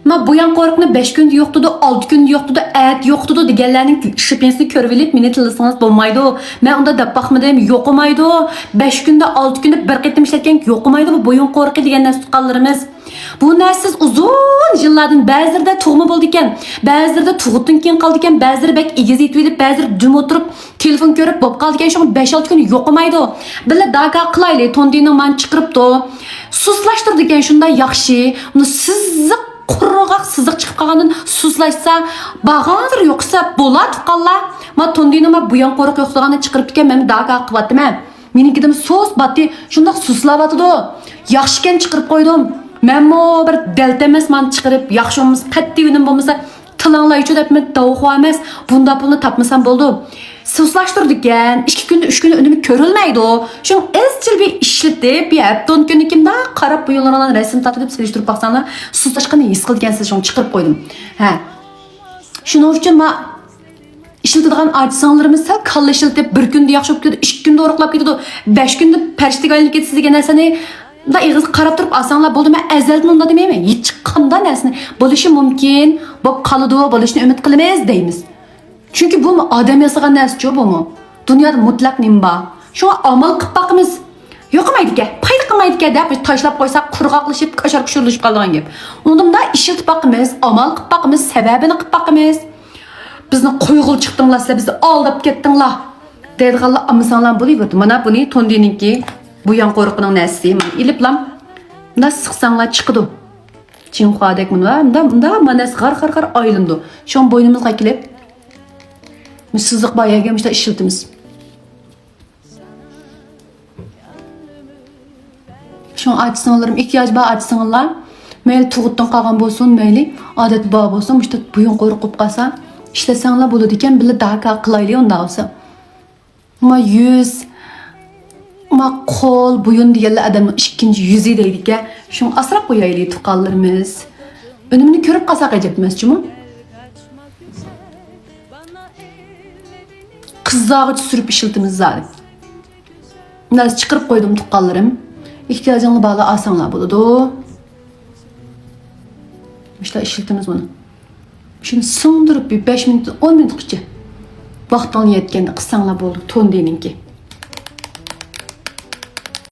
Ma bu yan qo'riqni 5 kun yo'qdi, 6 kun yo'qdi, at yo'qdi deganlarning shipensini ko'rib olib, meni tilasangiz bo'lmaydi. Men unda deb baxmadim, yo'qmaydi. 5 kunda, 6 kunda bir qitim ishlatgan yo'qmaydi bu bo'yin qo'riqi degan narsa tuqqanlarimiz. Bu narsa uzun yillardan ba'zida tug'ma bo'ldi ekan, ba'zida tug'utdan keyin qoldi ekan, ba'zida bak egiz yetib olib, ba'zida jim o'tirib telefon ko'rib bo'lib qoldi ekan, shu 5-6 kun yo'qmaydi. Billa daga qilayli, tondini man chiqiribdi. Suslashtirdi ekan shunday yaxshi. Uni siziq qurg'oq siziq chiqib qolgandan suzlashsa bag'adir yo'qsa bo'ladi qalla. Ma tondini ma bu yon qo'riq yo'qligini chiqirib ekan, men daga qilyapman. Menikidim so'z batdi, shunday suzlayotdi. Yaxshiken chiqirib qo'ydim. Menmo bir delta emas, men chiqirib yaxshi bo'lmasa, qat'iy o'yin bo'lmasa, tilanglaychi deb men davxo emas, bunda pulni topmasam bo'ldi. Suzlashtirdi ekan, 2 kunda 3 kunda unimi ko'rilmaydi. Shu izchil bir ishlatib, bir hafton kuni kimda qarab bu yo'llardan rasm tatib selishtirib baqsanlar, suzlashqani his qilgansiz, shuni chiqirib qo'ydim. Ha. Shuning uchun men ishlatadigan artisonlarimiz sal kalla ishlatib, 1 kunda yaxshi bo'lib ketdi, 2 kunda o'roqlab ketdi, 5 kunda parishtaga aylanib ketdi degan narsani da ig'iz qarab turib asanglar bo'ldi, men azaldan unda demayman. Hech qanday narsani bo'lishi mumkin, bo'lib qoladi, bo'lishni umid qilamiz deymiz. Çünkü bu mu adam yasagan narsa bu mu? Dünyada mutlak nimba. Şu amal qilib baqimiz. Yo'qmaydi ekan, payda qilmaydi ekan deb tashlab qo'ysak, qurg'oqlashib, qashar kushurlashib qolgan gap. Undimda ishiltib baqimiz, amal qilib baqimiz, sababini qilib baqimiz. Bizni qo'yg'ul chiqdinglar, sizlar bizni aldab ketdinglar. Deydiganlar amsanlar bo'laverdi. Mana buni Tondininki bu yan qo'riqining narsasi. Men iliblam. Bunda siqsanglar chiqdi. Chinxuadek bunda mana g'ar aylindi. Şu bo'ynimizga kelib sızlık bayağı gelmişler işiltimiz. Şu an açsınlarım, ihtiyaç bağ açsınlar. Meyli tuğuttan kalgan bolsun, meyli adet bağ bolsun. İşte buyun korkup kalsa, işlesenler bulu diken bile daha kakılaylı onda olsa. Ama yüz, ama kol, buyun diyeler adamın ikinci yüzü deydik ya. Şu an asrap koyaylı tukallarımız. Önümünü körüp kalsak acabımız cuma. Kızzağı sürüp işiltimiz zaten. Nasıl çıkarıp koydum tukallarım. İhtiyacınla bağlı asanlar buludu. İşte işiltimiz bunu. Şimdi sındırıp bir 5 minut 10 minut geçe. Vaxtdan yetkende kısanlar buldu. Ton deninki.